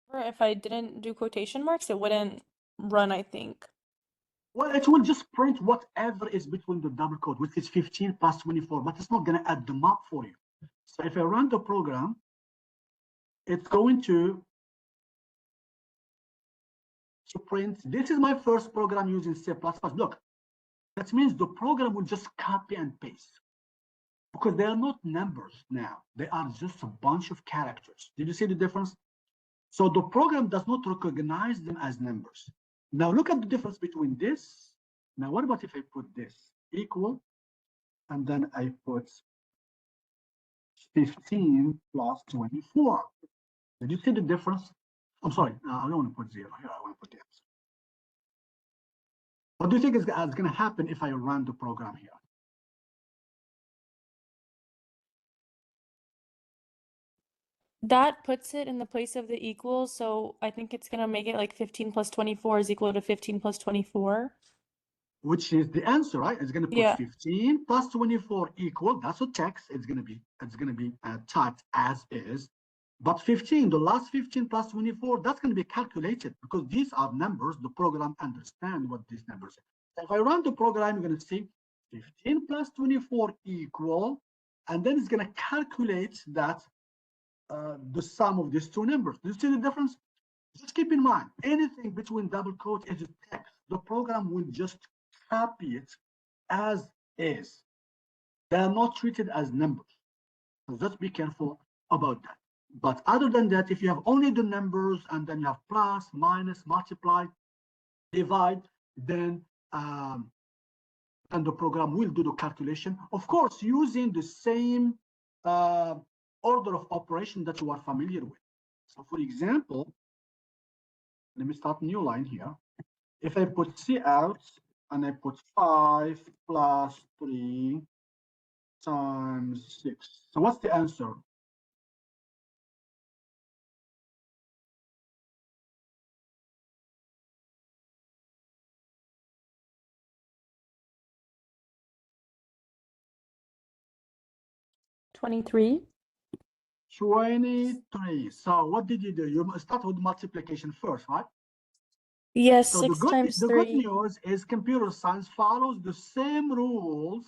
Or if I didn't do quotation marks, it wouldn't run, I think. Well, it will just print whatever is between the double quote, which is 15 plus 24, but it's not going to add them up for you. So if I run the program, it's going to print. This is my first program using C++. Look, that means the program will just copy and paste because they are not numbers now. They are just a bunch of characters. Did you see the difference? So the program does not recognize them as numbers. Now look at the difference between this. Now what about if I put this equal, and then I put 15 plus 24. Did you see the difference? I'm sorry, I don't want to put 0 here. I want to put the answer. What do you think is going to happen if I run the program here? That puts it in the place of the equal, so I think it's gonna make it like 15 plus 24 is equal to 15 plus 24. Which is the answer, right? It's going to put Yeah. 15 plus 24 equal. That's a text. It's going to be typed as is. But 15, the last 15 plus 24, that's going to be calculated because these are numbers. The program understands what these numbers are. So if I run the program, you're going to see 15 plus 24 equal, and then it's going to calculate that the sum of these two numbers. Do you see the difference? Just keep in mind, anything between double quote is a text. The program will just copy it as is. They are not treated as numbers. So just be careful about that. But other than that, if you have only the numbers and then you have plus, minus, multiply, divide, then and the program will do the calculation. Of course, using the same order of operation that you are familiar with. So for example, let me start a new line here. If I put C out and I put 5 plus 3 times 6. So what's the answer? $23. 23. So what did you do? You start with multiplication first, right? Yes, So 6 times the good 3. news is computer science follows the same rules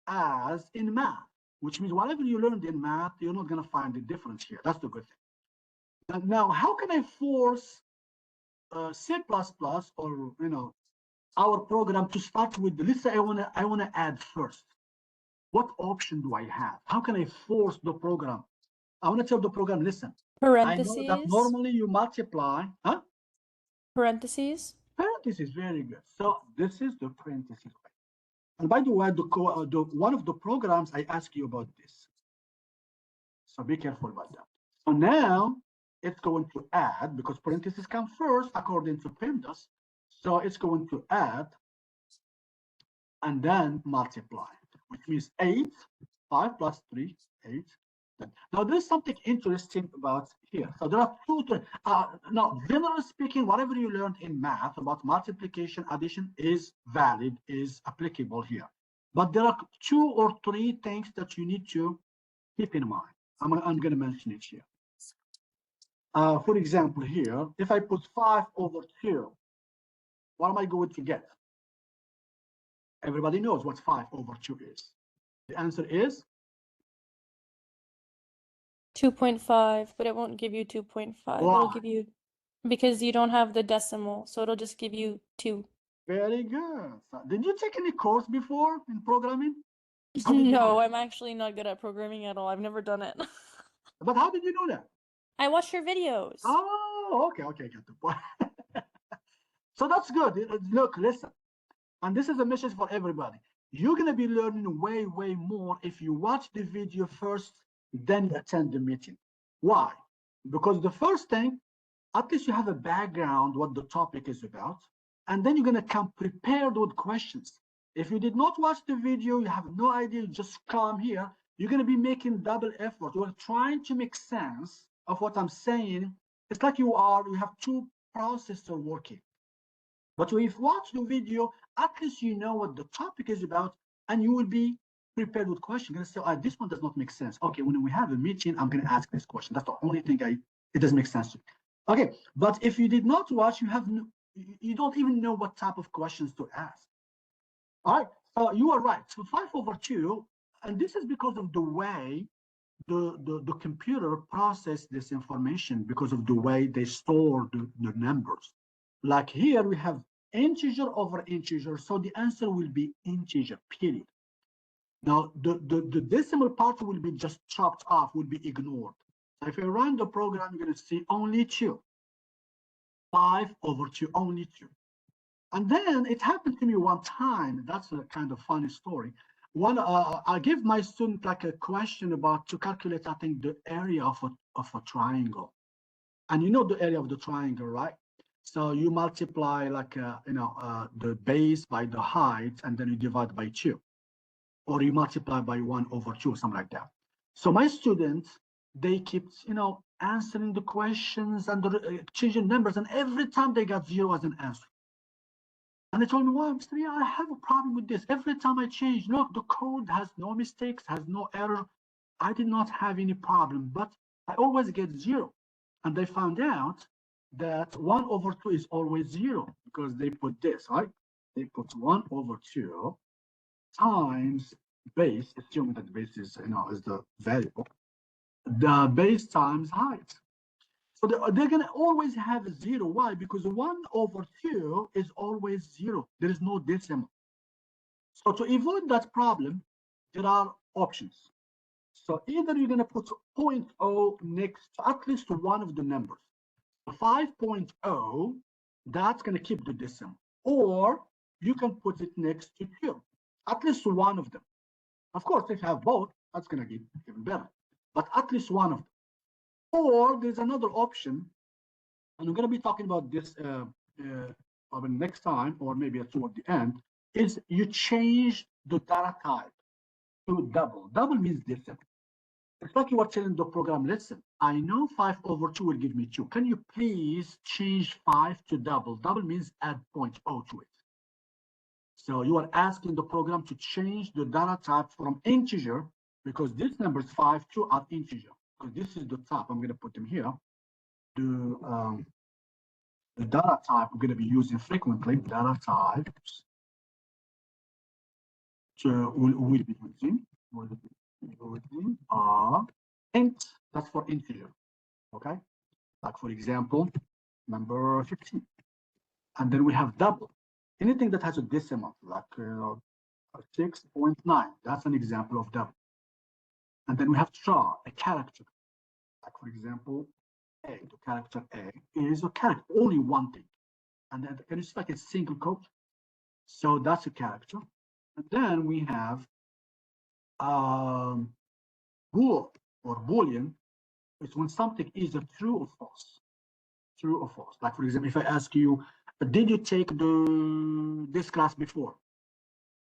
as in math, which means whatever you learned in math, you're not going to find the difference here. That's the good thing. Now, how can I force C++ or our program to start with? Let's say I want to add first. What option do I have? How can I force the program? I want to tell the program, listen, I know that normally you multiply, huh? Parentheses. Parentheses, very good. So this is the parentheses. And by the way, one of the programs I ask you about this. So be careful about that. So now it's going to add, because parentheses come first according to PEMDAS. So it's going to add and then multiply, which means 8, 5 plus 3, 8. Now, there's something interesting about here. So there are two. Now, generally speaking, whatever you learned in math about multiplication, addition is valid, is applicable here. But there are 2 or 3 things that you need to keep in mind. I'm going to mention it here. For example, here, if I put 5 over 2, what am I going to get? Everybody knows what 5 over 2 is. The answer is 2.5, but it won't give you 2.5. Why? It'll give you, because you don't have the decimal, so it'll just give you 2. Very good. So, did you take any course before in programming? No, I'm actually not good at programming at all. I've never done it. But how did you know that? I watch your videos. Oh, okay, got the point. So that's good. Look, listen, and this is a message for everybody. You're going to be learning way, way more if you watch the video first, then you attend the meeting. Why? Because the first thing, at least you have a background what the topic is about, and then you're going to come prepared with questions. If you did not watch the video, you have no idea, you just come here, you're going to be making double effort. You're trying to make sense of what I'm saying. It's like you have 2 processors working. But if you watch the video, at least you know what the topic is about, and you will be prepared with questions. You're going to say, this one does not make sense. Okay, when we have a meeting, I'm going to ask this question. That's the only thing It doesn't make sense to me. Okay, but if you did not watch, you have no, you don't even know what type of questions to ask. All right, so you are right. So 5/2, and this is because of the way the computer process this information, because of the way they store the numbers. Like here we have integer over integer, so the answer will be integer, period. Now the decimal part will be just chopped off, will be ignored. So if I run the program, you're going to see only 2. 5/2, only 2. And then it happened to me one time. That's a kind of funny story. I give my student like a question about to calculate, I think, the area of a triangle. And you know the area of the triangle, right? So you multiply like the base by the height, and then you divide by 2, or you multiply by 1/2, something like that. So my students, they keep answering the questions and changing numbers, and every time they got 0 as an answer. And they told me, well, Mr. Yeah, I have a problem with this. Every time I change, look, the code has no mistakes, has no error. I did not have any problem, but I always get 0. And they found out that 1/2 is always 0 because they put this, right? They put 1/2 times base, assuming that base is the variable, the base times height. So they're going to always have 0. Why? Because 1/2 is always 0. There is no decimal. So to avoid that problem, there are options. So either you're going to put 0.0 next to at least one of the numbers. 5.0, that's going to keep the decimal. Or you can put it next to 2, at least one of them. Of course, if you have both, that's going to get even better. But at least one of them. Or there's another option, and we're going to be talking about this next time, or maybe toward the end, is you change the data type to double. Double means decimal. It's like you are telling the program, listen, I know 5/2 will give me 2. Can you please change 5 to double? Double means add 0.0 to it. So you are asking the program to change the data type from integer, because these numbers 5, 2 are integer. Because this is the type, I'm going to put them here. The data type we're going to be using frequently, data types we'll be using are int, that's for integer, okay? Like for example, number 15. And then we have double. Anything that has a decimal, like 6.9, that's an example of double. And then we have char, a character. Like for example, A, the character A is a character, only one thing. And then it's like a single quote. So that's a character. And then we have bool or boolean. It's when something is a true or false. True or false. Like for example, if I ask you, did you take this class before?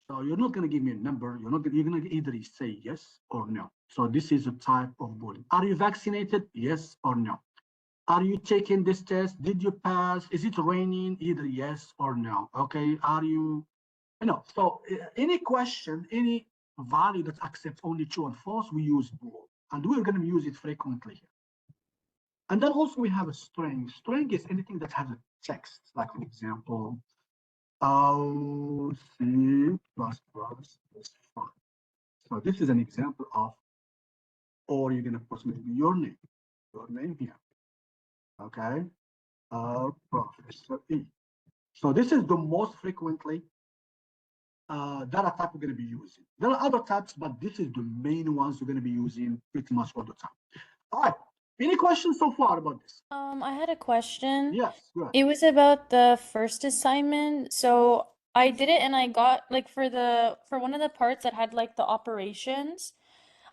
So you're not going to give me a number. You're going to either say yes or no. So this is a type of boolean. Are you vaccinated? Yes or no. Are you taking this test? Did you pass? Is it raining? Either yes or no. Okay. Are you, so any question, any value that accepts only true and false, we use bool. And we're going to use it frequently here. And then also we have a string. String is anything that has a text, like for example, C++ is fine. So this is an example of, or you're going to put maybe your name here. Okay. Professor E. So this is the most frequently data type we're going to be using. There are other types, but this is the main ones we're going to be using pretty much all the time. All right. Any questions so far about this? I had a question. Yes, go ahead. It was about the first assignment. So I did it and I got like for one of the parts that had like the operations,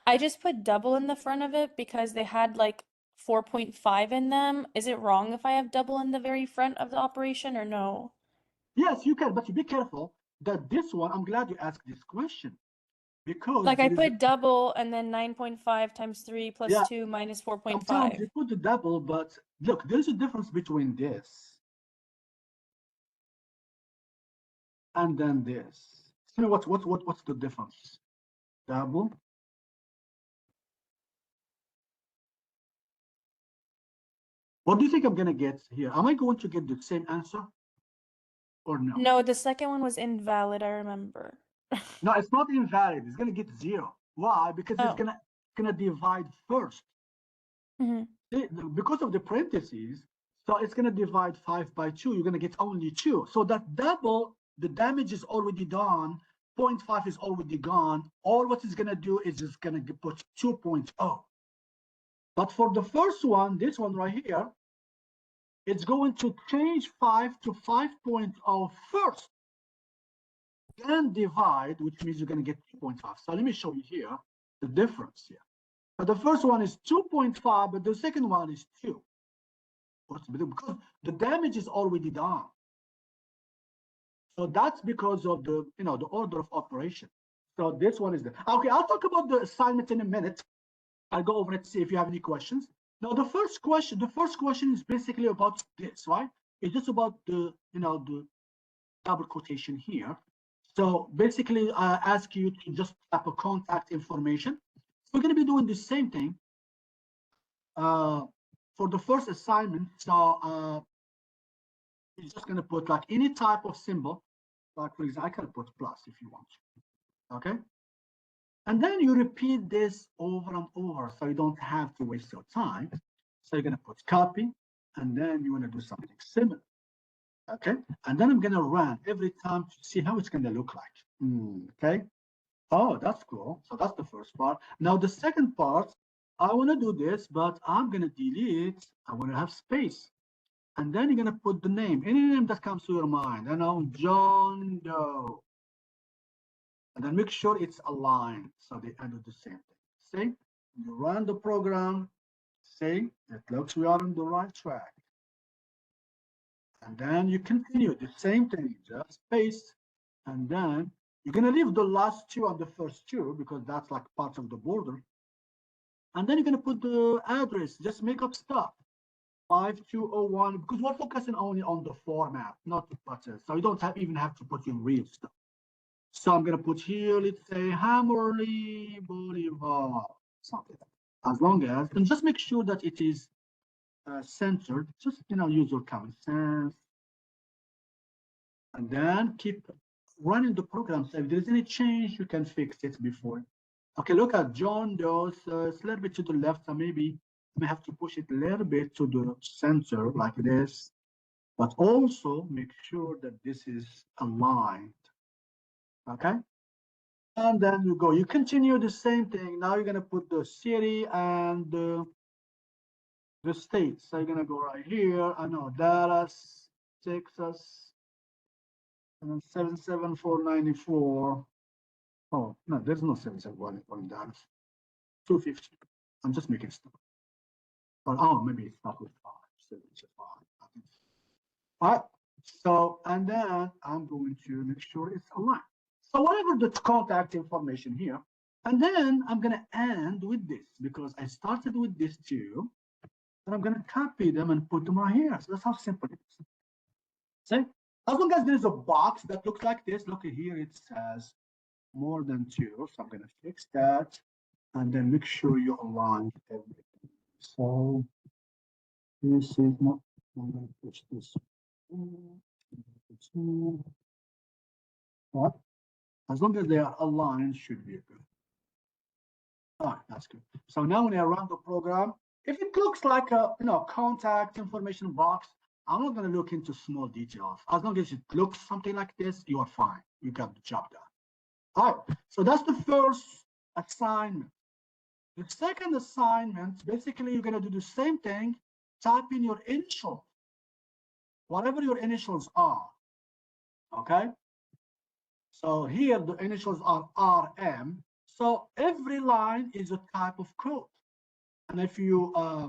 I just put double in the front of it because they had like 4.5 in them. Is it wrong if I have double in the very front of the operation or no? Yes, you can, but you be careful that this one, I'm glad you asked this question, because Like I put double and then 9.5 times 3 plus yeah, 2 minus sometimes 4.5. you put the double, but look, there's a difference between this and then this. You know what's the difference? Double What do you think I'm gonna get here? Am I going to get the same answer or no? No, the second one was invalid, I remember. No, it's not invalid. It's gonna get 0. Why? Because it's Oh. gonna divide first. Hmm. Because of the parentheses, so it's gonna divide 5 by 2. You're gonna get only 2. So that double, the damage is already done. 0.5 is already gone. All what it's gonna do is just gonna put 2.0. But for the first one, this one right here, it's going to change 5 to 5.0 first, then divide, which means you're going to get 2.5. So let me show you here the difference here. So the first one is 2.5, but the second one is 2. Because the damage is already done. So that's because of the, the order of operation. So this one is the, okay, I'll talk about the assignment in a minute. I'll go over it to see if you have any questions. Now, the first question is basically about this, right? It's just about the, the double quotation here. So basically, I ask you to just type a contact information. We're going to be doing the same thing for the first assignment. So you're just going to put like any type of symbol. Like, for example, I can put plus if you want to. Okay. And then you repeat this over and over so you don't have to waste your time. So you're going to put copy, and then you want to do something similar. Okay. And then I'm going to run every time to see how it's going to look like. Okay. Oh, that's cool. So that's the first part. Now, the second part, I want to do this, but I'm going to delete. I want to have space. And then you're going to put the name, any name that comes to your mind. I know, John Doe. And then make sure it's aligned so they end with the same thing. See, you run the program, see, it looks we are on the right track. And then you continue the same thing, just paste, and then you're gonna leave the last 2 on the first 2 because that's like part of the border. And then you're gonna put the address, just make up stuff. 5201, because we're focusing only on the format, not the buttons. So you don't even have to put in real stuff. So I'm gonna put here, let's say Hammerly Bolivar, something like that. As long as, and just make sure that it is centered, just use your common sense. And then keep running the program. So if there's any change, you can fix it before. Okay, look at John Doe's, it's a little bit to the left, so maybe I may have to push it a little bit to the center like this, but also make sure that this is aligned. Okay. And then you go, you continue the same thing. Now you're going to put the city and the state. So you're going to go right here. I know Dallas, Texas, and then 77494. Oh, no, there's no 77494 in Dallas. 250. I'm just making stuff. But oh, maybe it's not with 5. 75. All right. So, and then I'm going to make sure it's aligned. So whatever the contact information here, and then I'm going to end with this because I started with this too. And I'm going to copy them and put them right here. So that's how simple it is. See? As long as there's a box that looks like this, look here, it says more than 2. So I'm going to fix that and then make sure you align everything. So this is not, I'm going to push this. What? As long as they are aligned, should be good. All right, that's good. So now when I run the program, if it looks like a contact information box, I'm not going to look into small details. As long as it looks something like this, you are fine. You got the job done. All right, so that's the first assignment. The second assignment, basically, you're going to do the same thing. Type in your initials, whatever your initials are. Okay. So here the initials are RM. So every line is a type of code. And if you, I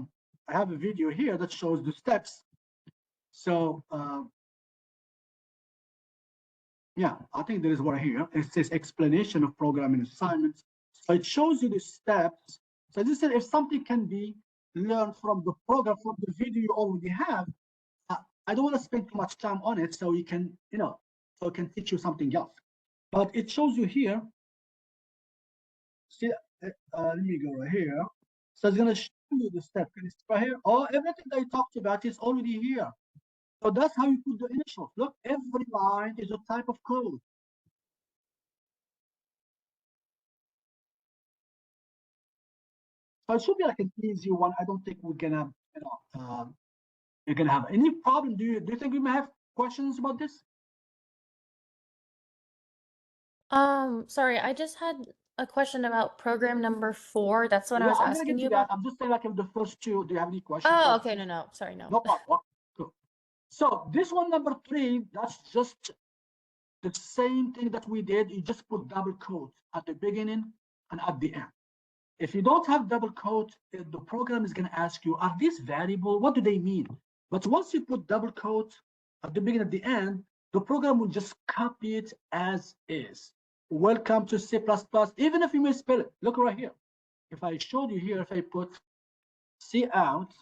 have a video here that shows the steps. So yeah, I think there is one here. It says explanation of programming assignments. So it shows you the steps. So this is if something can be learned from the program, from the video you already have. I don't want to spend too much time on it, so you can, so it can teach you something else. But it shows you here. See, let me go right here. So it's going to you the step. Can you see right here? Oh, everything that I talked about is already here. So that's how you put the initials. Look, every line is a type of code. So it should be like an easy one. I don't think we're gonna, you're gonna have any problem. Do you think we may have questions about this? Sorry, I just had a question about program number 4. That's what I Yeah, was I'm gonna asking get you to that. about. I'm just saying like the first two. Do you have any questions Oh, about okay, this? no, sorry, no. No problem. Okay, cool. So this one, number 3, that's just the same thing that we did. You just put double quotes at the beginning and at the end. If you don't have double quotes, the program is going to ask you, are these variable? What do they mean? But once you put double quotes at the beginning, at the end, the program will just copy it as is. Welcome to C++, even if you misspell it. Look right here. If I showed you here, if I put C out,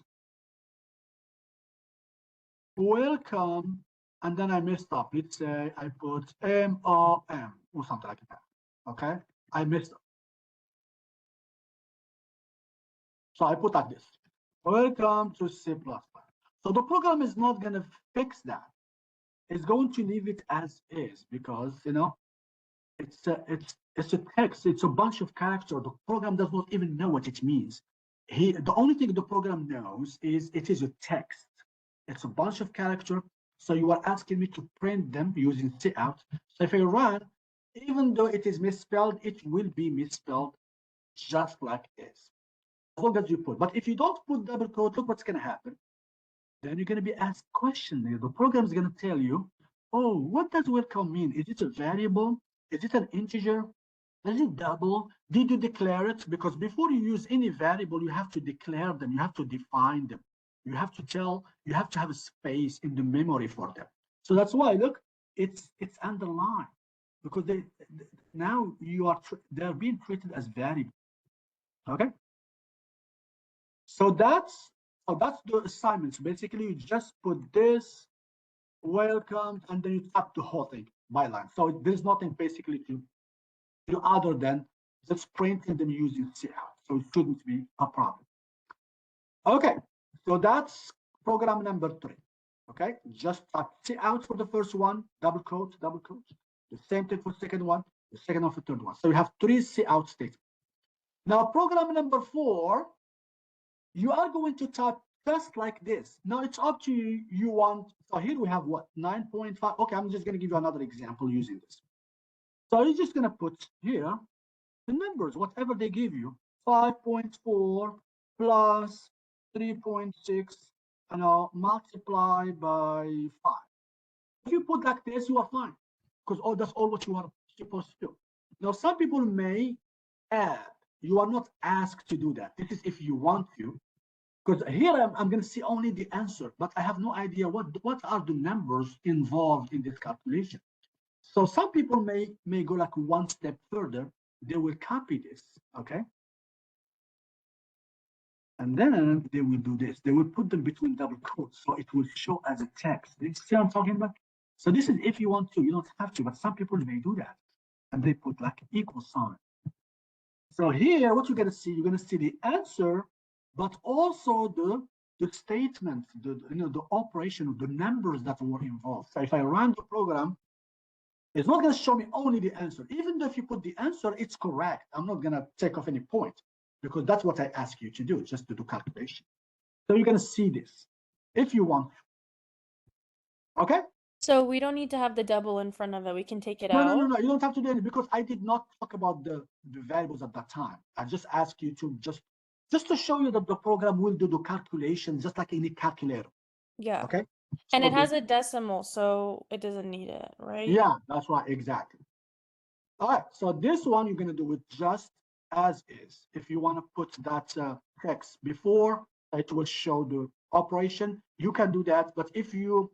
welcome, and then I messed up. Let's say I put MOM or something like that. Okay, I messed up. So I put like this. Welcome to C++. So the program is not going to fix that. It's going to leave it as is because it's a text. It's a bunch of characters. The program does not even know what it means. The only thing the program knows is it is a text. It's a bunch of characters. So you are asking me to print them using cout. So if I run, even though it is misspelled, it will be misspelled just like is. As long as you put. But if you don't put double quote, look what's going to happen. Then you're going to be asked questions. The program is going to tell you, oh, what does welcome mean? Is it a variable? Is it an integer? Is it double? Did you declare it? Because before you use any variable, you have to declare them. You have to define them. You have to have a space in the memory for them. So that's why, look, it's underlined because now they're being treated as variable. Okay. So that's the assignments. Basically, you just put this welcome and then you tap the whole thing by line. So there's nothing basically to do other than just printing them using cout. So it shouldn't be a problem. Okay, so that's program number 3. Okay, just tap cout for the first one, double quote, double quote. The same thing for the second one, the second one for the third one. So you have 3 cout statements. Now program number 4, you are going to type just like this. Now it's up to you. You want, so here we have what, 9.5. Okay, I'm just going to give you another example using this. So you're just going to put here the numbers, whatever they give you, 5.4 plus 3.6, multiply by 5. If you put like this, you are fine, because that's all what you are supposed to do. Now, some people may add. You are not asked to do that. This is if you want to, because here I'm going to see only the answer, but I have no idea what are the numbers involved in this calculation. So some people may go like one step further. They will copy this, okay? And then they will do this. They will put them between double quotes, so it will show as a text. Do you see what I'm talking about? So this is if you want to. You don't have to, but some people may do that. And they put like equal sign. So here, what you're going to see, you're going to see the answer, but also the statement, the operation, the numbers that were involved. So if I run the program, it's not going to show me only the answer. Even though if you put the answer, it's correct. I'm not going to take off any point because that's what I ask you to do, just to do calculation. So you're going to see this if you want. Okay? So we don't need to have the double in front of it. We can take it No, out. no, no, no. You don't have to do it because I did not talk about the variables at that time. I just asked you to just to show you that the program will do the calculation just like any calculator. Yeah. Okay? And So it has a decimal, so it doesn't need it, right? yeah, that's right, exactly. All right, so this one you're going to do it just as is. If you want to put that text before, it will show the operation. You can do that, but if you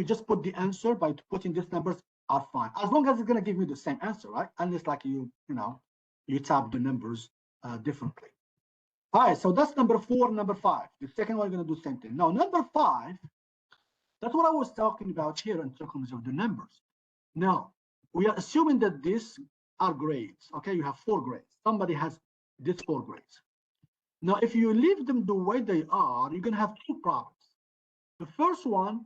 just put the answer by putting these numbers are fine, as long as it's going to give me the same answer, right? Unless like you tap the numbers differently. All right, so that's number 4, number 5. The second one, we're going to do the same thing. Now, number 5, that's what I was talking about here in terms of the numbers. Now, we are assuming that these are grades. Okay, you have 4 grades. Somebody has these 4 grades. Now, if you leave them the way they are, you're going to have two problems. The first one,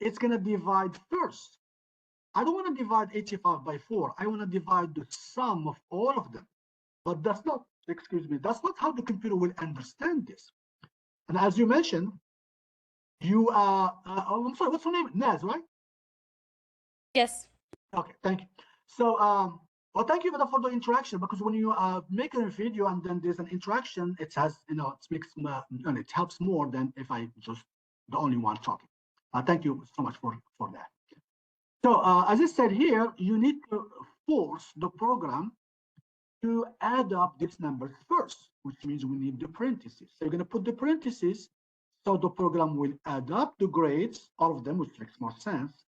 it's going to divide first. I don't want to divide 85 by 4. I want to divide the sum of all of them. But that's not, excuse me, that's not how the computer will understand this. And as you mentioned, you oh, I'm sorry, what's your name? Naz, right? Yes. Okay, thank you. So, well, thank you for the interaction, because when you make a video and then there's an interaction, it has, it makes and it helps more than if I just the only one talking. Thank you so much for that. So, as I said here, you need to force the program to add up these numbers first, which means we need the parentheses. So you're going to put the parentheses, so the program will add up the grades, all of them, which makes more sense,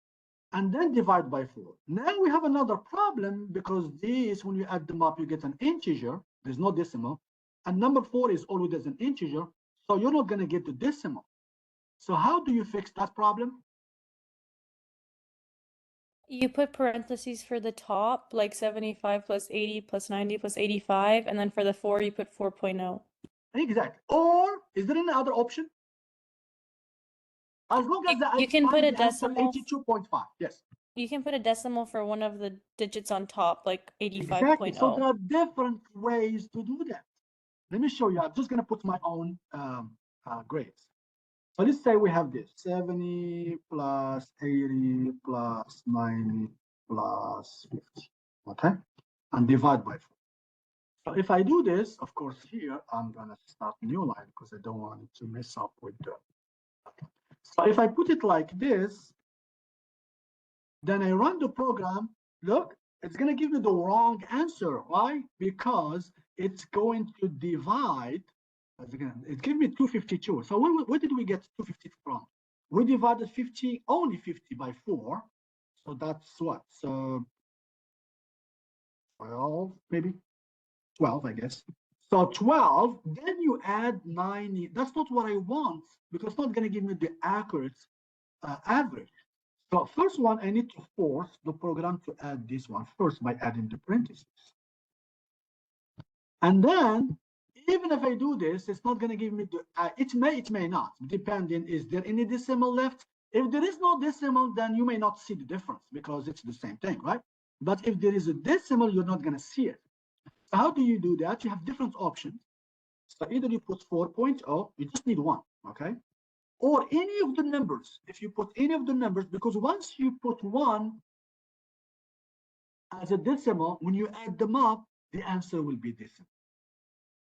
and then divide by 4. Now we have another problem, because these, when you add them up, you get an integer. There's no decimal. And number 4 is always an integer, so you're not going to get the decimal. So how do you fix that problem? You put parentheses for the top, like 75 plus 80 plus 90 plus 85, and then for the 4, you put 4.0. Exactly. Or is there any other option? As long as I You can put find a the answer decimal. 82.5. Yes. You can put a decimal for one of the digits on top, like 85.0. Exactly. So there are different ways to do that. Let me show you. I'm just going to put my own grades. So let's say we have this 70 plus 80 plus 90 plus 50. Okay. And divide by 4. So if I do this, of course, here, I'm going to start a new line because I don't want it to mess up with the. So if I put it like this, then I run the program. Look, it's going to give me the wrong answer. Why? Because it's going to divide. Again, it gave me 252. So where did we get 250 from? We divided 50, only 50 by 4. So that's what? So 12, maybe 12, I guess. So 12, then you add 90. That's not what I want, because it's not going to give me the accurate average. So first one, I need to force the program to add this one first by adding the parentheses. And then, even if I do this, it's not going to give me the, it may not, depending, is there any decimal left? If there is no decimal, then you may not see the difference because it's the same thing, right? But if there is a decimal, you're not going to see it. So how do you do that? You have different options. So either you put 4.0, you just need one, okay? Or any of the numbers. If you put any of the numbers, because once you put one as a decimal, when you add them up, the answer will be decimal.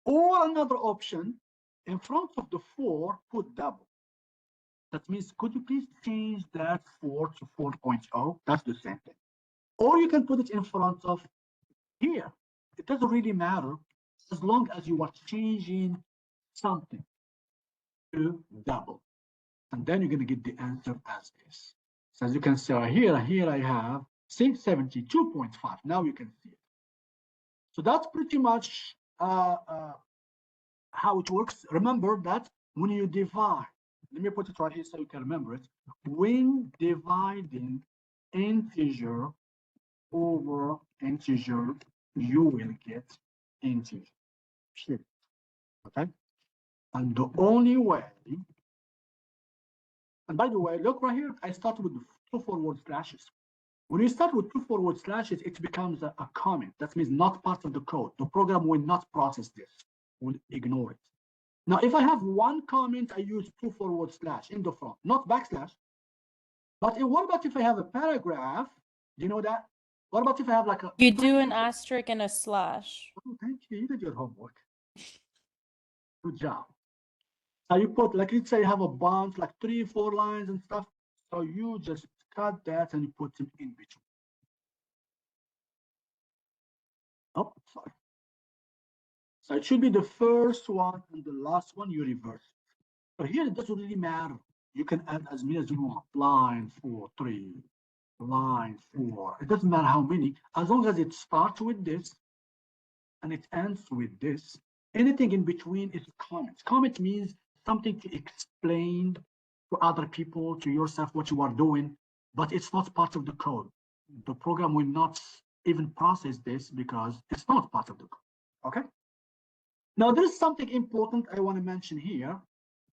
Or another option, in front of the 4, put double. That means, could you please change that 4 to 4.0? That's the same thing. Or you can put it in front of here. It doesn't really matter as long as you are changing something to double. And then you're going to get the answer as is. So as you can see here I have 672.5. Now you can see it. So that's pretty much how it works. Remember that when you divide, let me put it right here so you can remember it. When dividing integer over integer, you will get integer. Okay? And the only way, and by the way, look right here, I started with 2 forward slashes. When you start with 2 forward slashes, it becomes a comment. That means not part of the code. The program will not process this, will ignore it. Now, if I have one comment, I use 2 forward slash in the front, not backslash. But what about if I have a paragraph? Do you know that? What about if I have like a... You do an asterisk and a slash. Oh, thank you. You did your homework. Good job. So you put, like, let's say you have a bunch, like 3, 4 lines and stuff. So you just cut that and you put them in between. Oh, sorry. So it should be the first one and the last one, you reverse. So here it doesn't really matter. You can add as many as you want. Line 4, 3, line 4. It doesn't matter how many, as long as it starts with this and it ends with this. Anything in between is a comment. Comment means something to explain to other people, to yourself, what you are doing, but it's not part of the code. The program will not even process this because it's not part of the code. Okay? Now, there's something important I want to mention here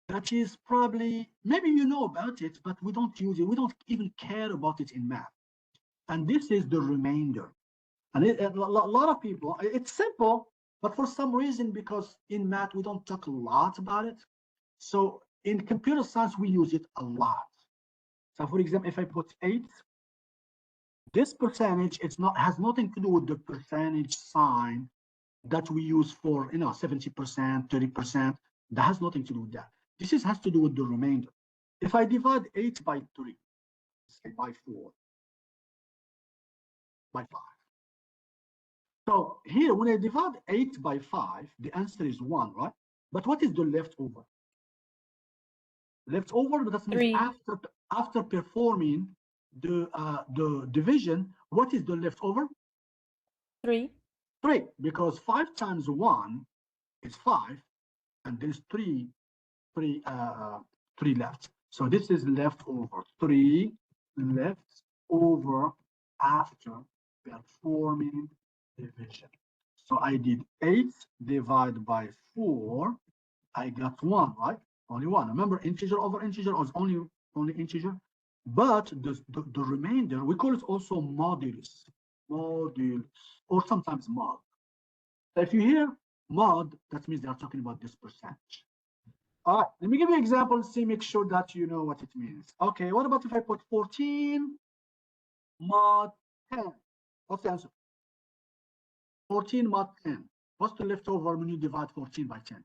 that is probably, maybe you know about it, but we don't use it. We don't even care about it in math. And this is the remainder. And a lot of people, it's simple, but for some reason, because in math, we don't talk a lot about it. So in computer science, we use it a lot. So for example, if I put 8, this percentage, has nothing to do with the percentage sign that we use for 70%, 30%. That has nothing to do with that. This has to do with the remainder. If I divide 8 by 3, say by 4, by 5. So here, when I divide 8 by 5, the answer is 1, right? But what is the leftover? Leftover, that means 3. after performing the division, what is the leftover? 3. 3, because 5 times 1 is 5, and there's 3 left. So this is leftover. 3 left over after performing division. So I did 8 divided by 4. I got 1, right? Only 1. Remember, integer over integer is only integer. But the remainder, we call it also modulus. Modulus, or sometimes mod. So if you hear mod, that means they are talking about this percentage. All right, let me give you an example and see, make sure that you know what it means. Okay, what about if I put 14 mod 10? What's the answer? 14 mod 10. What's the leftover when you divide 14 by 10?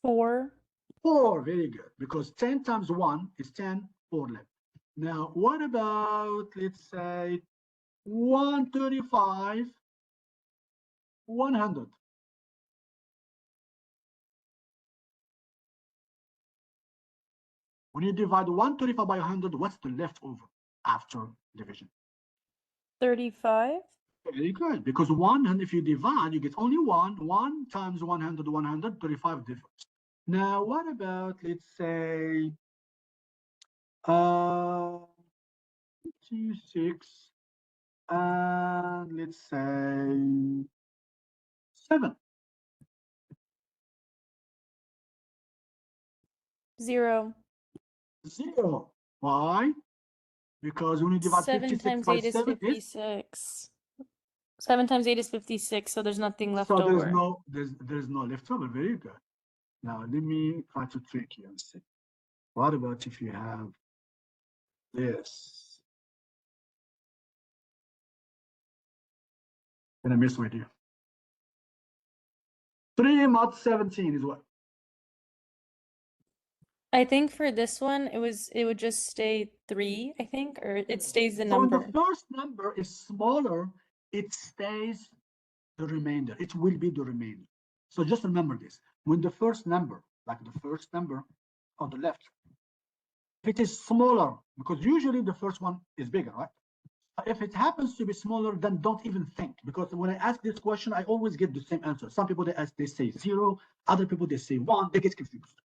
4. 4, very good, because 10 times 1 is 10, 4 left. Now, what about, let's say, 135, 100? When you divide 135 by 100, what's the leftover after division? 35. Very good, because 100, if you divide, you get only 1. 1 times 100, 135 difference. Now, what about, let's say, 6, and let's say 7. 0. 0. Why? Because when you divide 7 56 times by 8 is 7, it's 56. 7 times 8 is 56, so there's nothing left so there's over. no leftover. Very good. Now let me try to trick you and see. What about if you have this? And I miss with you. 3 mod 17 is what? I think for this one, it would just stay 3, I think, or it stays the So when the number. first number is smaller, it stays the remainder. It will be the remainder. So just remember this. When the first number, like the first number on the left, if it is smaller, because usually the first one is bigger, right? If it happens to be smaller, then don't even think, because when I ask this question, I always get the same answer. Some people they say 0, other people they say 1, they get confused.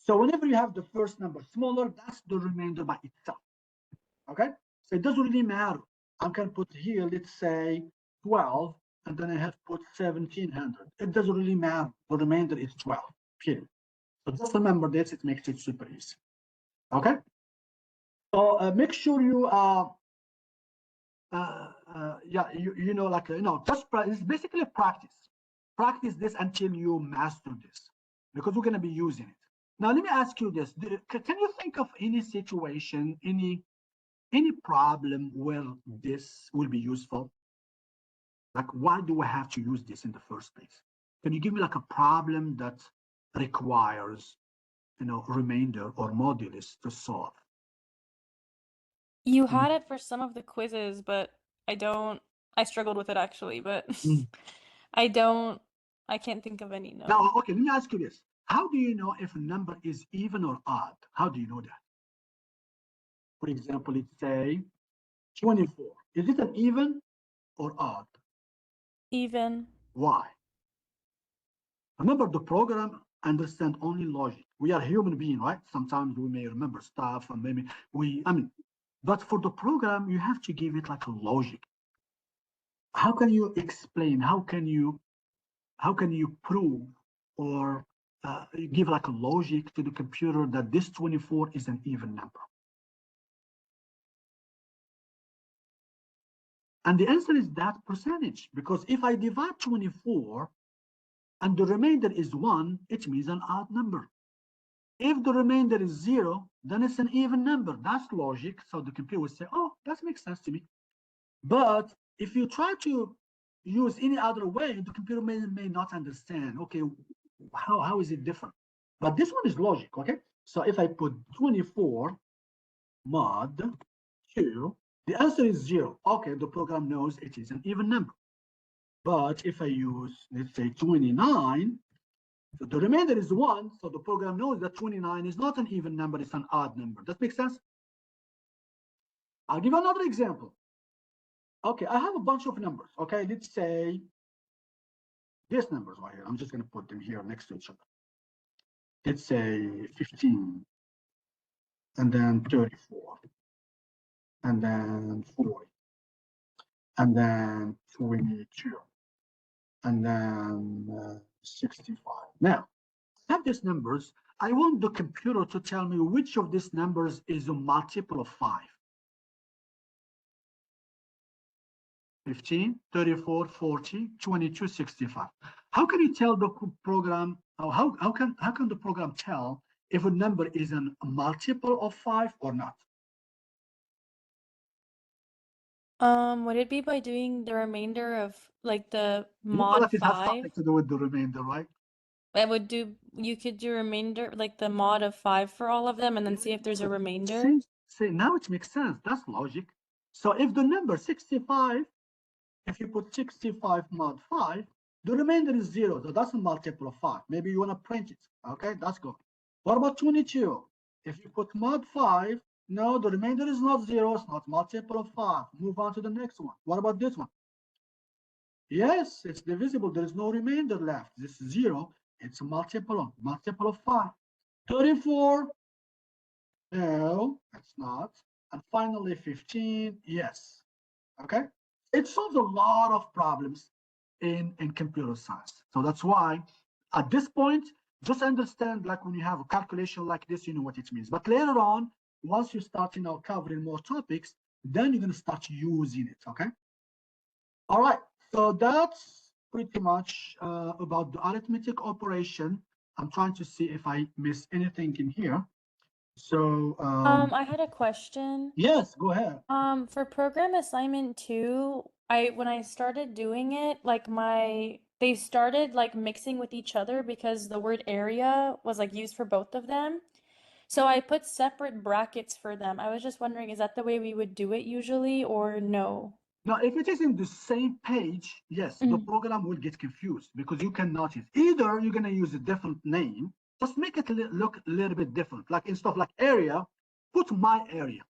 So whenever you have the first number smaller, that's the remainder by itself. Okay, so it doesn't really matter. I can put here, let's say 12, and then I have put 1700. It doesn't really matter. The remainder is 12. Period. So just remember this. It makes it super easy. Okay. So make sure you just it's basically practice. Practice this until you master this, because we're going to be using it. Now, let me ask you this. Can you think of any situation, any problem where this will be useful? Like, why do we have to use this in the first place? Can you give me like a problem that requires, remainder or modulus to solve? You had it for some of the quizzes, but I struggled with it actually, but Mm. I can't think of any, no. Now, okay, let me ask you this. How do you know if a number is even or odd? How do you know that? For example, let's say 24. Is it an even or odd? Even. Why? Remember, the program understand only logic. We are human being, right? Sometimes we may remember stuff, and maybe but for the program, you have to give it like a logic. How can you explain? How can you prove or give like a logic to the computer that this 24 is an even number? And the answer is that percentage, because if I divide 24 and the remainder is 1, it means an odd number. If the remainder is 0, then it's an even number. That's logic. So the computer will say, oh, that makes sense to me. But if you try to use any other way, the computer may not understand, okay, how is it different? But this one is logic, okay? So if I put 24 mod 2, the answer is 0. Okay, the program knows it is an even number. But if I use, let's say, 29, so the remainder is 1, so the program knows that 29 is not an even number, it's an odd number. That makes sense? I'll give another example. Okay, I have a bunch of numbers. Okay, let's say these numbers right here. I'm just going to put them here next to each other. Let's say 15, and then 34, and then 40, and then 22, and then 65. Now, I have these numbers. I want the computer to tell me which of these numbers is a multiple of 5. 15, 34, 40, 22, 65. How can you tell the program, or how can the program tell if a number is a multiple of 5 or not? Would it be by doing the remainder of like the You know mod that it has 5? something to do with the remainder, right? You could do remainder, like the mod of 5 for all of them and then see if there's a remainder. See, now it makes sense. That's logic. So if the number 65, if you put 65 mod 5, the remainder is 0. So that's a multiple of 5. Maybe you want to print it. Okay, that's good. What about 22? If you put mod 5, no, the remainder is not 0. It's not multiple of 5. Move on to the next one. What about this one? Yes, it's divisible. There is no remainder left. This is 0. It's a multiple of 5. 34. No, it's not. And finally, 15. Yes. Okay. It solves a lot of problems in computer science. So that's why at this point, just understand, like when you have a calculation like this, you know what it means. But later on, once you start, covering more topics, then you're going to start using it. Okay. All right. So that's pretty much about the arithmetic operation. I'm trying to see if I miss anything in here. So I had a question. yes, go ahead. For program assignment 2, when I started doing it, like they started like mixing with each other because the word area was like used for both of them. So I put separate brackets for them. I was just wondering, is that the way we would do it usually or no? Now, if it is in the same page, yes, the Mm. program will get confused because you can notice either you're going to use a different name, just make it look a little bit different. Like in stuff like area, put my area,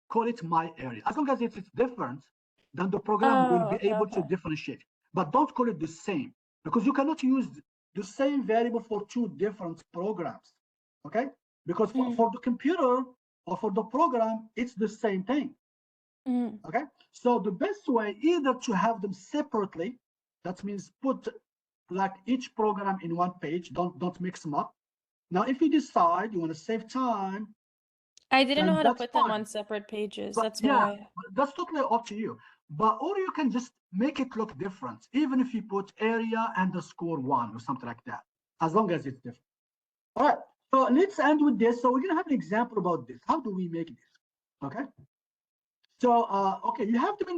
call it my area. As long as it's different, then the program will Oh, be okay, able to okay. differentiate. But don't call it the same because you cannot use the same variable for two different programs. Okay? Because Mm, for the computer or for the program, it's the same thing. mm. Okay, so the best way either to have them separately, that means put like each program in one page, don't mix them up. Now if you decide you want to save time, I didn't know then how to that's put them fine. on separate pages. But That's yeah, why. that's totally up to you. But or you can just make it look different, even if you put area underscore 1 or something like that, as long as it's different. All right, so let's end with this. So we're gonna have an example about this. How do we make this? Okay. So, okay, you have them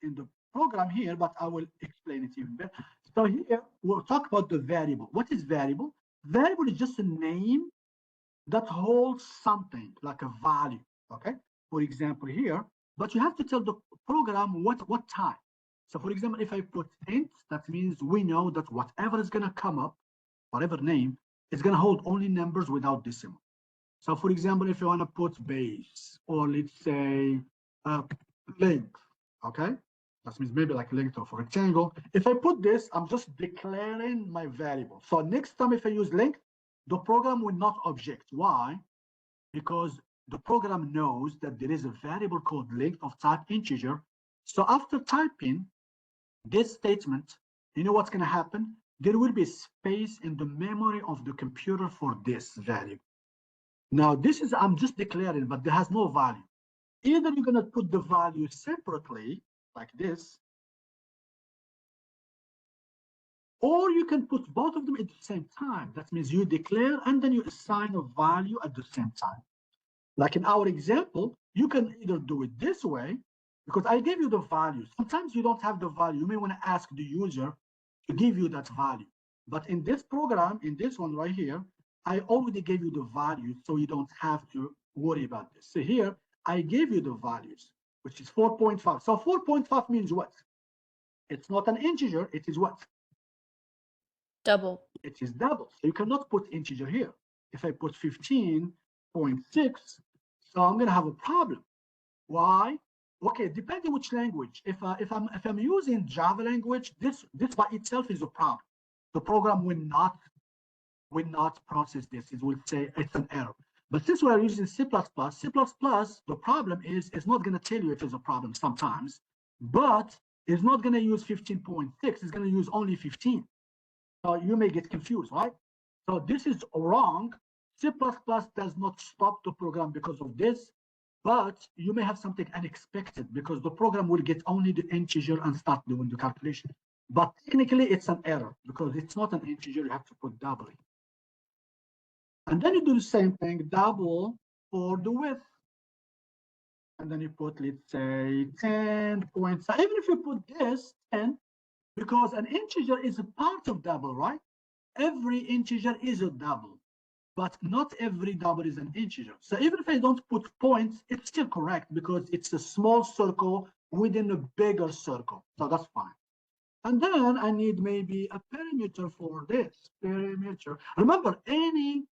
in the program here, but I will explain it even better. So here we'll talk about the variable. What is variable? Variable is just a name that holds something like a value. Okay. For example, here, but you have to tell the program what type. So, for example, if I put int, that means we know that whatever is going to come up, whatever name, is going to hold only numbers without decimal. So for example, if you want to put base or let's say length, okay? That means maybe like length of a rectangle. If I put this, I'm just declaring my variable. So next time if I use length, the program will not object. Why? Because the program knows that there is a variable called length of type integer. So after typing this statement, you know what's going to happen? there will be space in the memory of the computer for this value. Now, this is, I'm just declaring, but there has no value. Either you're going to put the value separately, like this, or you can put both of them at the same time. That means you declare and then you assign a value at the same time. Like in our example, you can either do it this way, because I gave you the value. Sometimes you don't have the value. You may want to ask the user to give you that value. But in this program, in this one right here, I already gave you the values, so you don't have to worry about this. So here, I gave you the values, which is 4.5. So 4.5 means what? It's not an integer, it is what? Double. It is double. So you cannot put integer here. If I put 15.6, so I'm going to have a problem. Why? Okay, depending which language. If I'm using Java language, this by itself is a problem. The program will not process this. It will say it's an error. But since we're using C++, the problem is it's not going to tell you if it's a problem sometimes, but it's not going to use 15.6. It's going to use only 15. So you may get confused, right? So this is wrong. C++ does not stop the program because of this, but you may have something unexpected because the program will get only the integer and start doing the calculation. But technically, it's an error because it's not an integer. You have to put double. And then you do the same thing, double for the width. And then you put, let's say, 10 points. Even if you put this 10, because an integer is a part of double, right? Every integer is a double, but not every double is an integer. So even if I don't put points, it's still correct because it's a small circle within a bigger circle. So that's fine. And then I need maybe a perimeter for this perimeter. Remember, any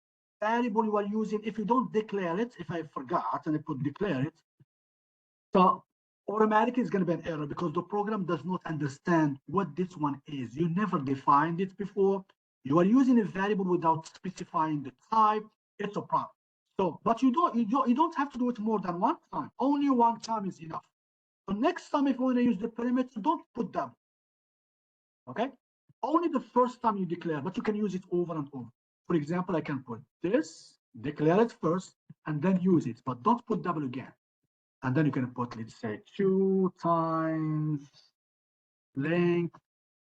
variable you are using, if you don't declare it, if I forgot and I put declare it, so automatically it's going to be an error because the program does not understand what this one is. You never defined it before. You are using a variable without specifying the type. It's a problem. So, but you don't have to do it more than one time. Only one time is enough. So next time, if you want to use the perimeter, don't put double. Okay? Only the first time you declare, but you can use it over and over. For example, I can put this, declare it first, and then use it, but don't put double again. And then you can put, let's say, 2 times length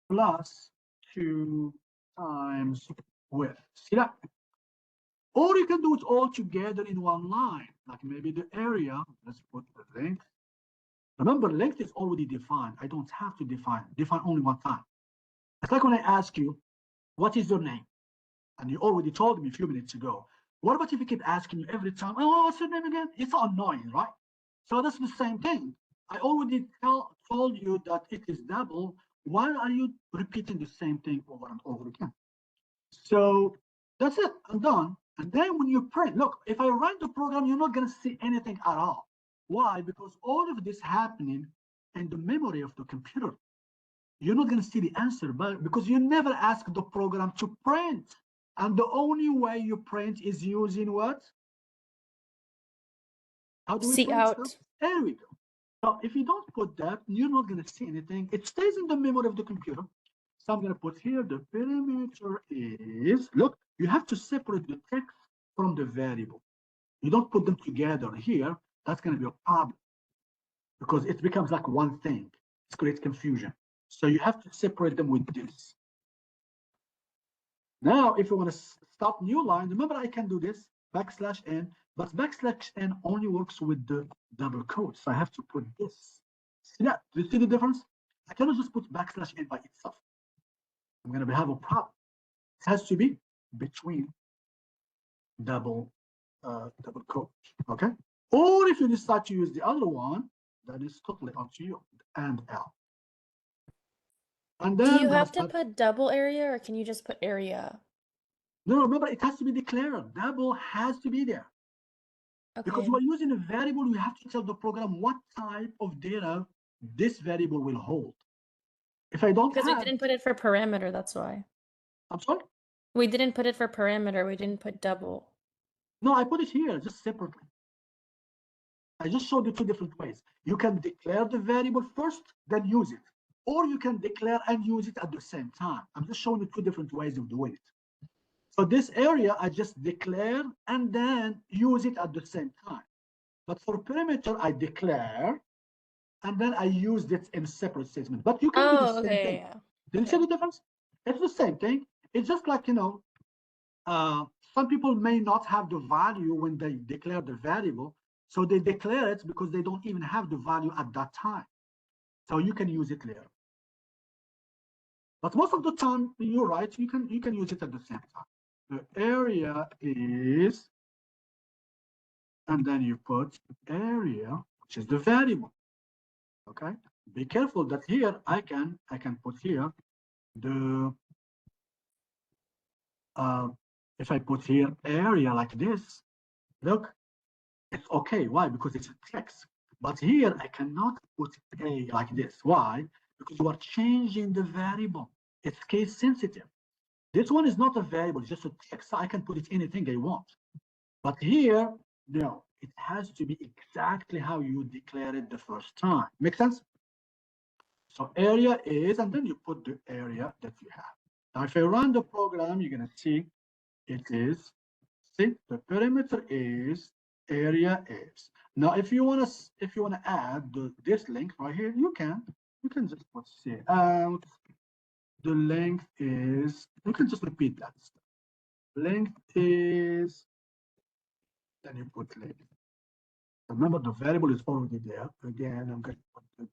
plus 2 times width. See that? Or you can do it all together in one line, like maybe the area. Let's put the length. Remember, length is already defined. I don't have to define only one time. It's like when I ask you, what is your name? And you already told me a few minutes ago. What about if you keep asking you every time, oh, what's your name again? It's annoying, right? So that's the same thing. I already told you that it is double. Why are you repeating the same thing over and over again? So that's it. I'm done. And then when you print, look, if I run the program, you're not going to see anything at all. Why? Because all of this happening in the memory of the computer. You're not going to see the answer, but because you never ask the program to print. And the only way you print is using what? How do we See print stuff? out. There we go. So if you don't put that, you're not going to see anything. It stays in the memory of the computer. So I'm going to put here the perimeter is, look, you have to separate the text from the variable. You don't put them together here. That's going to be a problem because it becomes like one thing. It creates confusion. So you have to separate them with this. Now, if you want to start new line, remember I can do this, \n, but \n only works with the double quotes. So I have to put this. See that? Do you see the difference? I cannot just put \n by itself. I'm going to have a problem. It has to be between double quotes, okay? Or if you decide to use the other one, that is totally up to you, and L. And Do then you I'm going to have to start. put double area or can you just put area? No, remember, it has to be declared. Double has to be there. Because Okay. we're using a variable, we have to tell the program what type of data this variable will hold. If I don't Because we have, didn't put it for parameter, that's why. I'm sorry? We didn't put it for parameter, we didn't put double. No, I put it here just separately. I just showed you two different ways. You can declare the variable first, then use it. or you can declare and use it at the same time. I'm just showing you two different ways of doing it. So this area, I just declare and then use it at the same time. But for perimeter, I declare and then I used it in separate statement. But you can do the Oh, same okay, thing. yeah. Did you see Okay. the difference? It's the same thing. It's just like, some people may not have the value when they declare the variable. So they declare it because they don't even have the value at that time. So you can use it later. But most of the time, you're right, you can use it at the same time. The area is, and then you put area, which is the variable. Okay. Be careful that here I can put here the if I put here area like this, look, it's okay. Why? Because it's a text. But here I cannot put a like this. Why? Because you are changing the variable. It's case sensitive. This one is not a variable, it's just a text. I can put it anything I want. But here, no, it has to be exactly how you declare it the first time. Make sense? So area is, and then you put the area that you have. Now, if I run the program, you're going to see it is, see, the perimeter is, area is. Now, if you want to add this length right here, you can just put say out. The length is, you can just repeat that. Length is, then you put length. Remember, the variable is already there. Again, I'm going to put the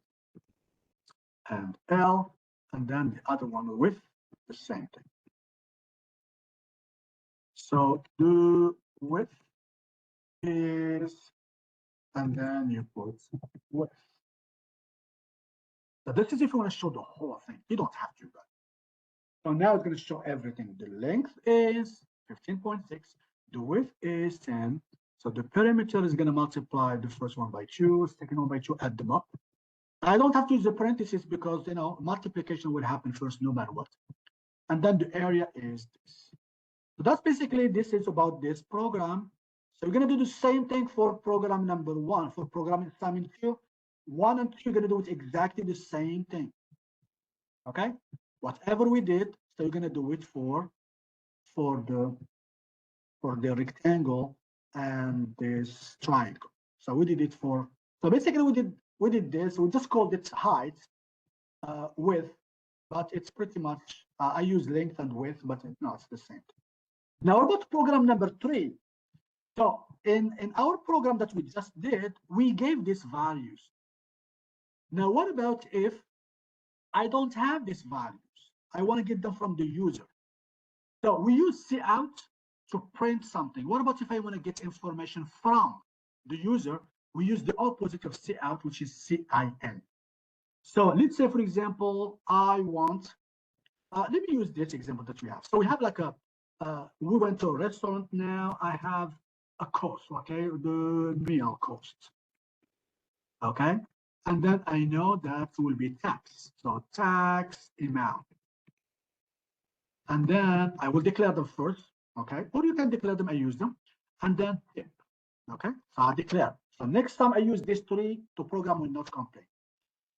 and L, and then the other one with the same thing. So the width is, and then you put width. So this is if you want to show the whole thing. You don't have to, but so now it's going to show everything. The length is 15.6. The width is 10. So the perimeter is going to multiply the first one by 2, second one by 2, add them up. I don't have to use the parentheses because, multiplication will happen first no matter what. And then the area is this. So that's basically, this is about this program. So we're going to do the same thing for program number 1. For program assignment 2, 1 and 2, you're going to do it exactly the same thing. Okay? Whatever we did, so you're going to do it for the rectangle and this triangle. So we did it for, so basically we did this, we just called it height, width, but it's pretty much, I use length and width, but no, it's the same. Now about program number 3. So in our program that we just did, we gave these values. Now what about if I don't have these values? I want to get them from the user. So we use cout to print something. What about if I want to get information from the user? We use the opposite of cout, which is cin. So let's say, for example, I want, let me use this example that we have. So we have like we went to a restaurant now. I have a cost, okay, the meal cost, okay? And then I know that will be tax. So tax amount. And then I will declare them first, okay? Or you can declare them, I use them. And then tip, okay? So I declare. So next time I use this 3, the program will not complain.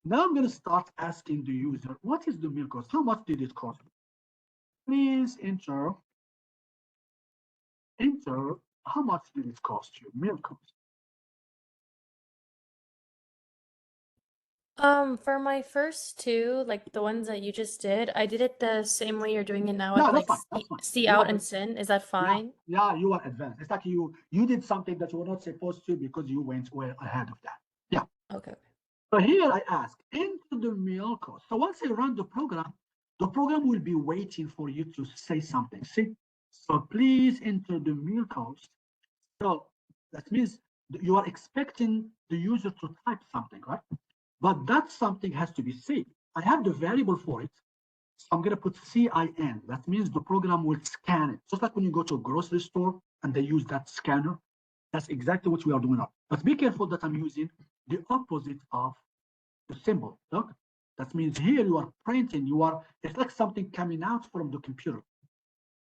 Now I'm going to start asking the user, what is the meal cost? How much did it cost? Please enter how much did it cost you, meal cost. For my first two, like the ones that you just did, I did it the same way you're doing it now Yeah, with that's like fine. That's fine. see You out are, and sin. Is that yeah, fine? yeah, you are advanced. It's like you did something that you were not supposed to because you went way ahead of that. Yeah. Okay. So here I ask, enter the meal cost. So once I run the program will be waiting for you to say something. See? So please enter the meal cost. So that means you are expecting the user to type something, right? But that something has to be saved. I have the variable for it. So I'm going to put CIN. That means the program will scan it. Just like when you go to a grocery store and they use that scanner. That's exactly what we are doing now. But be careful that I'm using the opposite of the symbol. Look, that means here you are printing, it's like something coming out from the computer.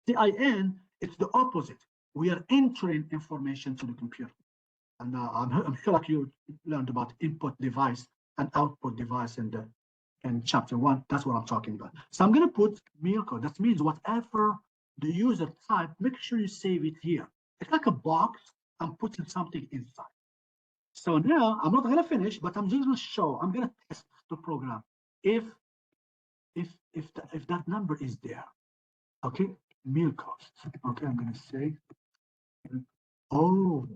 CIN, it's the opposite. We are entering information to the computer. And I'm sure like you learned about input device and output device in in chapter 1. That's what I'm talking about. So I'm going to put meal cost. That means whatever the user type, make sure you save it here. It's like a box. I'm putting something inside. So now I'm not going to finish, but I'm just going to show. I'm going to test the program if that number is there. Okay, meal cost. Okay, I'm going to say, oh,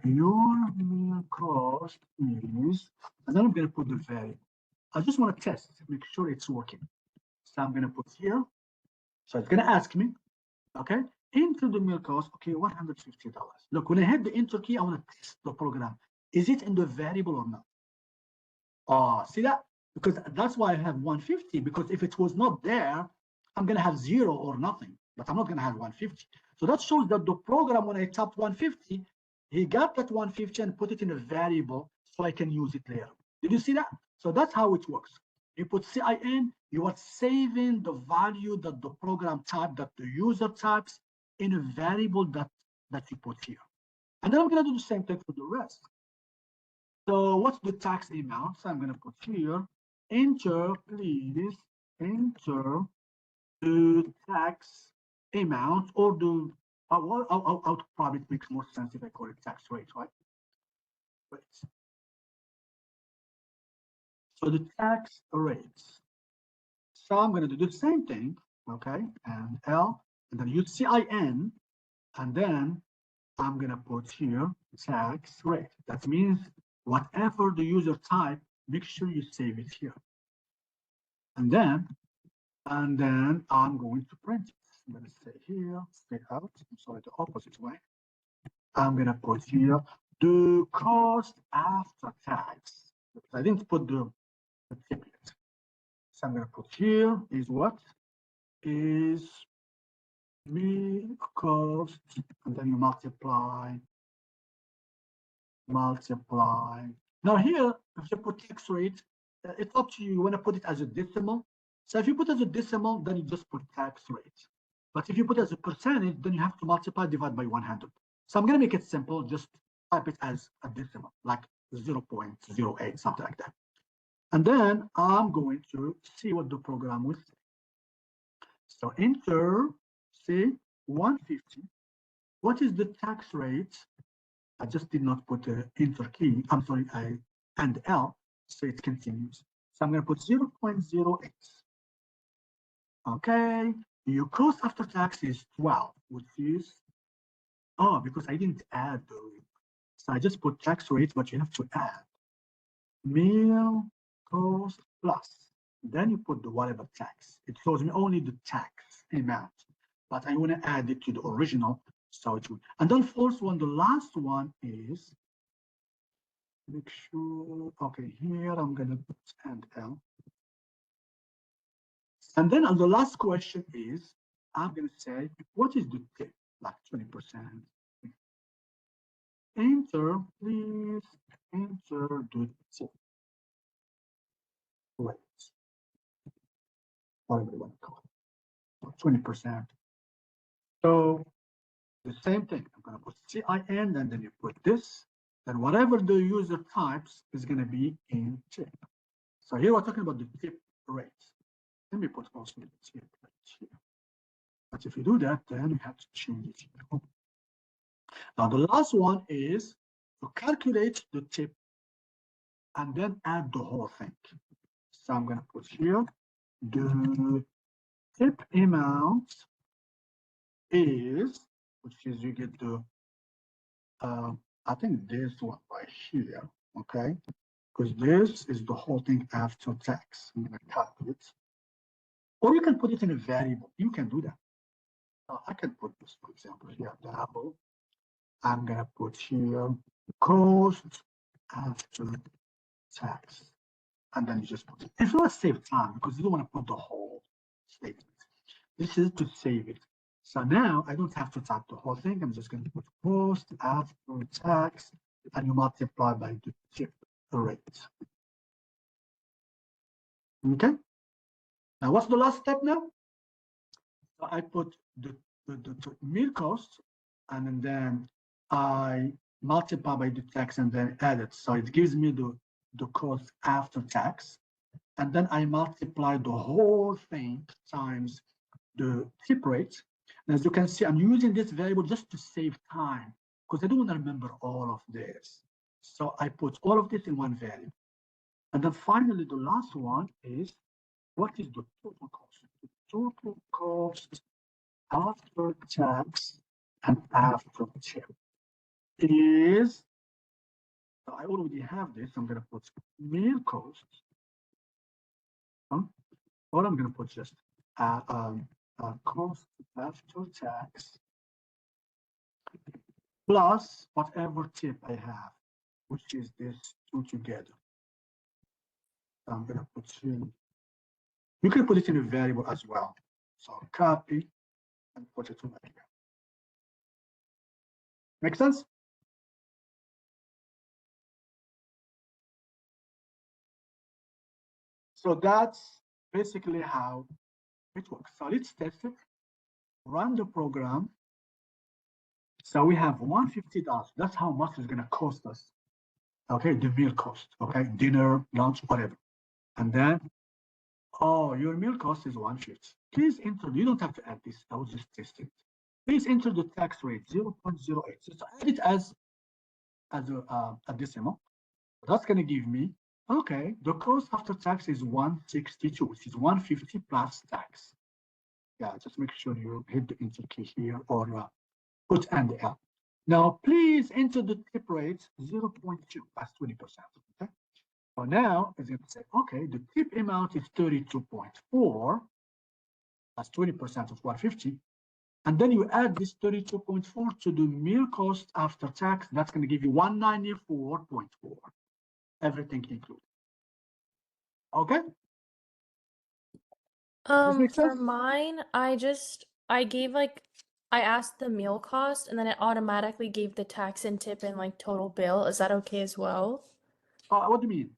your meal cost is, and then I'm going to put the value. I just want to test, make sure it's working. So I'm going to put here. So it's going to ask me, okay, enter the meal cost, okay, $150. Look, when I hit the enter key, I want to test the program. Is it in the variable or not? See that? Because that's why I have 150, because if it was not there, I'm going to have 0 or nothing, but I'm not going to have 150. So that shows that the program, when I tapped 150, he got that 150 and put it in a variable so I can use it later. Did you see that? So that's how it works. You put CIN, you are saving the value that the program typed, that the user types in a variable that you put here. And then I'm going to do the same thing for the rest. So what's the tax amount? So I'm going to put here, enter, please, enter the tax amount, or the, out probably makes more sense if I call it tax rate, right? Rates. So the tax rates. So I'm going to do the same thing, okay, and L, and then use CIN, and then I'm going to put here tax rate. That means whatever the user type, make sure you save it here. And then I'm going to print it. I'm going to say here, straight out. I'm sorry, the opposite way. I'm going to put here the cost after tax. I didn't put the tip yet. So I'm going to put here is what is meal cost, and then you multiply. Now here, if you put tax rate, it's up to you. You want to put it as a decimal. So if you put as a decimal, then you just put tax rate. But if you put as a percentage, then you have to multiply, divide by 100. So I'm going to make it simple. Just type it as a decimal, like 0.08, something like that. And then I'm going to see what the program will say. So enter, say 150. What is the tax rate? I just did not put the enter key. I'm sorry, and L, so it continues. So I'm going to put 0.08. Okay, your cost after tax is 12, which is, oh, because I didn't add the, so I just put tax rate, but you have to add meal cost plus. Then you put the whatever tax. It shows me only the tax amount, but I want to add it to the original. So it will, and then fourth one, the last one is, make sure, okay, here I'm gonna put and L. And then on the last question is, I'm gonna say, what is the tip? Like 20%. Enter, please, enter the tip. Wait, whatever you want to call it, 20%. So the same thing, I'm gonna put CIN, and then you put this, then whatever the user types is gonna be in tip. So here we're talking about the tip rate. Let me put also the tip rate here. But if you do that, then you have to change it here. Now the last one is to calculate the tip and then add the whole thing. So I'm going to put here the tip amount is, which is you get the, I think this one right here, okay? Because this is the whole thing after tax. I'm going to calculate. Or you can put it in a variable. You can do that. I can put this, for example, here, double. I'm going to put here cost after tax. And then you just put it. If you want to save time, because you don't want to put the whole statement. This is to save it. So now I don't have to type the whole thing. I'm just going to put cost after tax, and you multiply by the tip rate. Okay. Now what's the last step now? So I put the meal cost, and then I multiply by the tax and then add it. So it gives me the cost after tax. and then I multiply the whole thing times the tip rate. And as you can see, I'm using this variable just to save time because I don't want to remember all of this. So I put all of this in one variable. And then finally, the last one is what is the total cost? The total cost after tax and after tip is, I already have this. I'm going to put meal cost, or I'm going to put just cost after tax plus whatever tip I have, which is this two together. So I'm going to put in, you can put it in a variable as well. So copy and put it over here. Make sense? So that's basically how it works. So let's test it, run the program. So we have $150. That's how much it's going to cost us. Okay, the meal cost. Okay, dinner, lunch, whatever. And then, oh, your meal cost is 150. Please enter, you don't have to add this. I will just test it. Please enter the tax rate 0.08. So add it as a decimal. That's going to give me, okay, the cost after tax is 162, which is 150 plus tax. Yeah, just make sure you hit the enter key here or put and L. Now, please enter the tip rate 0.2 as 20%. Okay. So now it's going to say, okay, the tip amount is 32.4 as 20% of 150. And then you add this 32.4 to the meal cost after tax. That's going to give you 194.4, everything included. Okay. Does this make For sense? mine, I gave like I asked the meal cost and then it automatically gave the tax and tip and like total bill. Is that okay as well? What do you mean?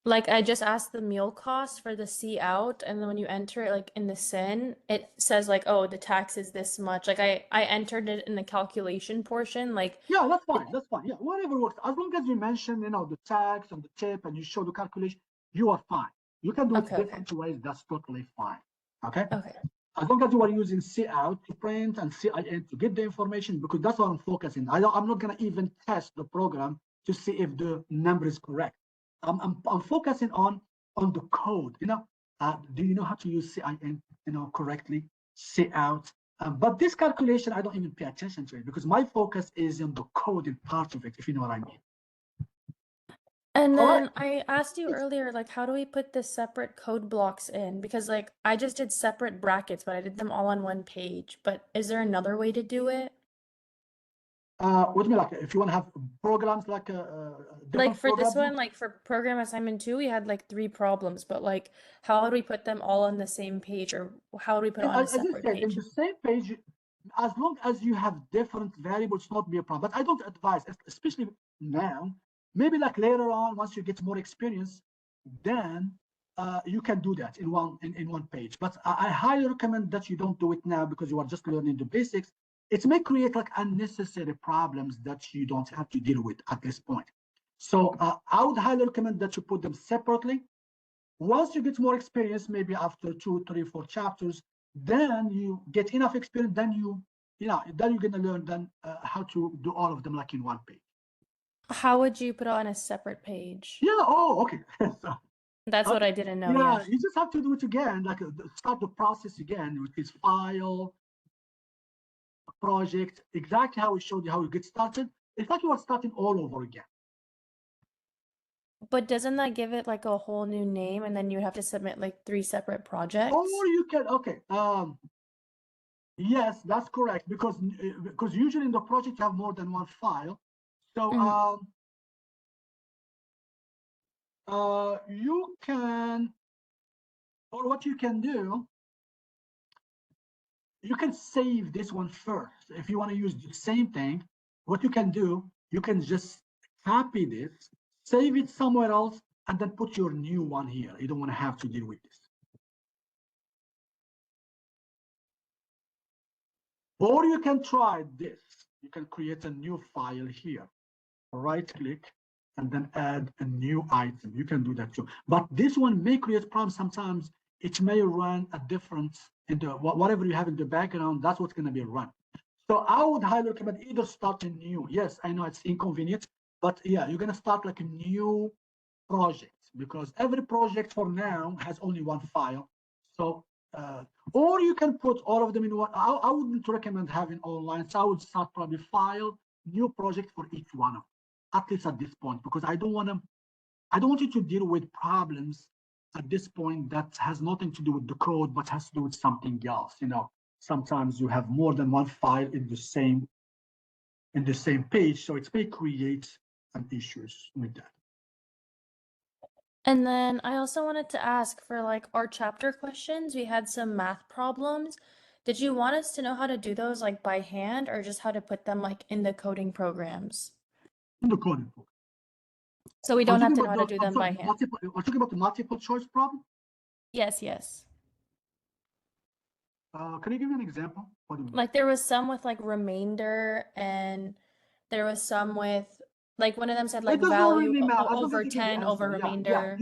Like I just asked the meal cost for the C out and then when you enter it like in the SIN, it says like, oh, the tax is this much. Like I entered it in the calculation portion, like Yeah, that's fine. That's fine. Yeah, whatever works. As long as you mention, the tax and the tip and you show the calculation, you are fine. You can do it okay, okay. different ways. That's totally fine. Okay. Okay. As long as you are using C out to print and CIN to get the information, because that's what I'm focusing. I'm not going to even test the program to see if the number is correct. I'm focusing on the code. Do you know how to use CIN, correctly? C out. But this calculation, I don't even pay attention to it because my focus is on the coding part of it, if you know what I mean. And All right. then I asked you earlier, like, how do we put the separate code blocks in? Because, like, I just did separate brackets, but I did them all on one page. But is there another way to do it? What do you mean, like if you want to have programs like Like, different for this programs? one, like, for program assignment 2, we had like 3 problems, but, like, how would we put them all on the same page, or how would we put it on a As I separate said, in page? the same page, as long as you have different variables, not be a problem. But I don't advise, especially now, maybe like later on, once you get more experience, then you can do that in one page. But I highly recommend that you don't do it now because you are just learning the basics. It may create like unnecessary problems that you don't have to deal with at this point. So I would highly recommend that you put them separately. Once you get more experience, maybe after 2, 3, 4 chapters, then you get enough experience, then then you're gonna learn then how to do all of them like in one page. How would you put it on a separate page? Yeah. Oh, okay. So, That's what okay. I didn't know, Yeah, yeah. you just have to do it again, like start the process again with this file, project, exactly how we showed you how you get started. It's like you are starting all over again. But doesn't that give it like a whole new name and then you have to submit like 3 separate projects? Or you can, okay. Yes, that's correct because usually in the project you have more than one file. So Mm. you can, or what you can do, you can save this one first. If you want to use the same thing, what you can do, you can just copy this, save it somewhere else, and then put your new one here. You don't want to have to deal with this. Or you can try this. You can create a new file here. Right click and then add a new item. You can do that too. But this one may create problems sometimes. It may run a different in the whatever you have in the background. That's what's going to be run. So I would highly recommend either start a new. Yes, I know it's inconvenient, but yeah, you're going to start like a new project because every project for now has only one file. So or you can put all of them in one. I wouldn't recommend having online. So I would start probably file new project for each one of them, at least at this point, because I don't want you to deal with problems at this point that has nothing to do with the code, but has to do with something else. Sometimes you have more than one file in the same page, so it may create some issues with that. And then I also wanted to ask for like our chapter questions, we had some math problems. Did you want us to know how to do those like by hand or just how to put them like in the coding programs? In the coding book. So we Are you don't have talking to know about how to do them by hand. we're talking about the multiple choice problem? Yes, yes. Can you give me an example? What do you mean? Like there was some with like remainder and there was some with like one of them said It like does not value really matter as long over as you get the 10 over answer. Yeah, remainder.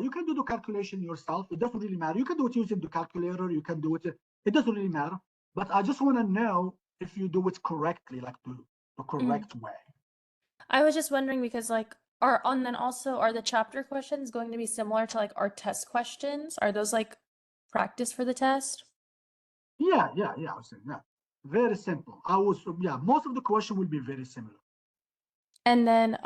you can do the calculation yourself. It doesn't really matter. You can do it using the calculator. You can do it. It doesn't really matter. But I just want to know if you do it correctly, like the correct way. I was just wondering because like are and then also are the chapter questions going to be similar to like our test questions? Are those like practice for the test? Yeah. I was saying that. Very simple. Most of the question will be very similar. And then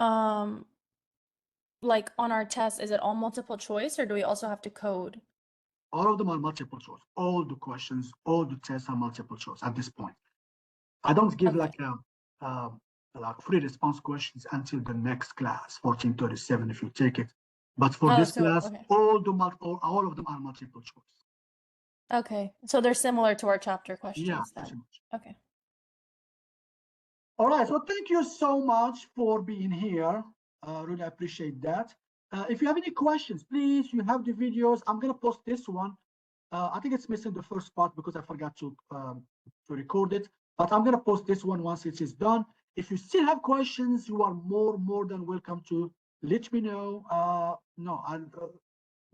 like on our test, is it all multiple choice or do we also have to code? All of them are multiple choice. All the questions, all the tests are multiple choice at this point. I don't give Okay. like free response questions until the next class, 1437, if you take it. But for Oh, this so class, okay. all of them are multiple choice. Okay. So they're similar to our chapter Yeah, questions pretty then. much. Okay. All right, so thank you so much for being here. Really appreciate that. If you have any questions, please, you have the videos. I'm gonna post this one. I think it's missing the first part because I forgot to record it, but I'm gonna post this one once it is done. If you still have questions, you are more than welcome to let me know. No, I'll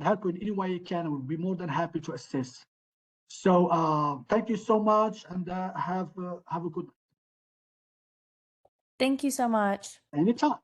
help you in any way you can. I will be more than happy to assist. So thank you so much, and have a good Thank you so much. anytime.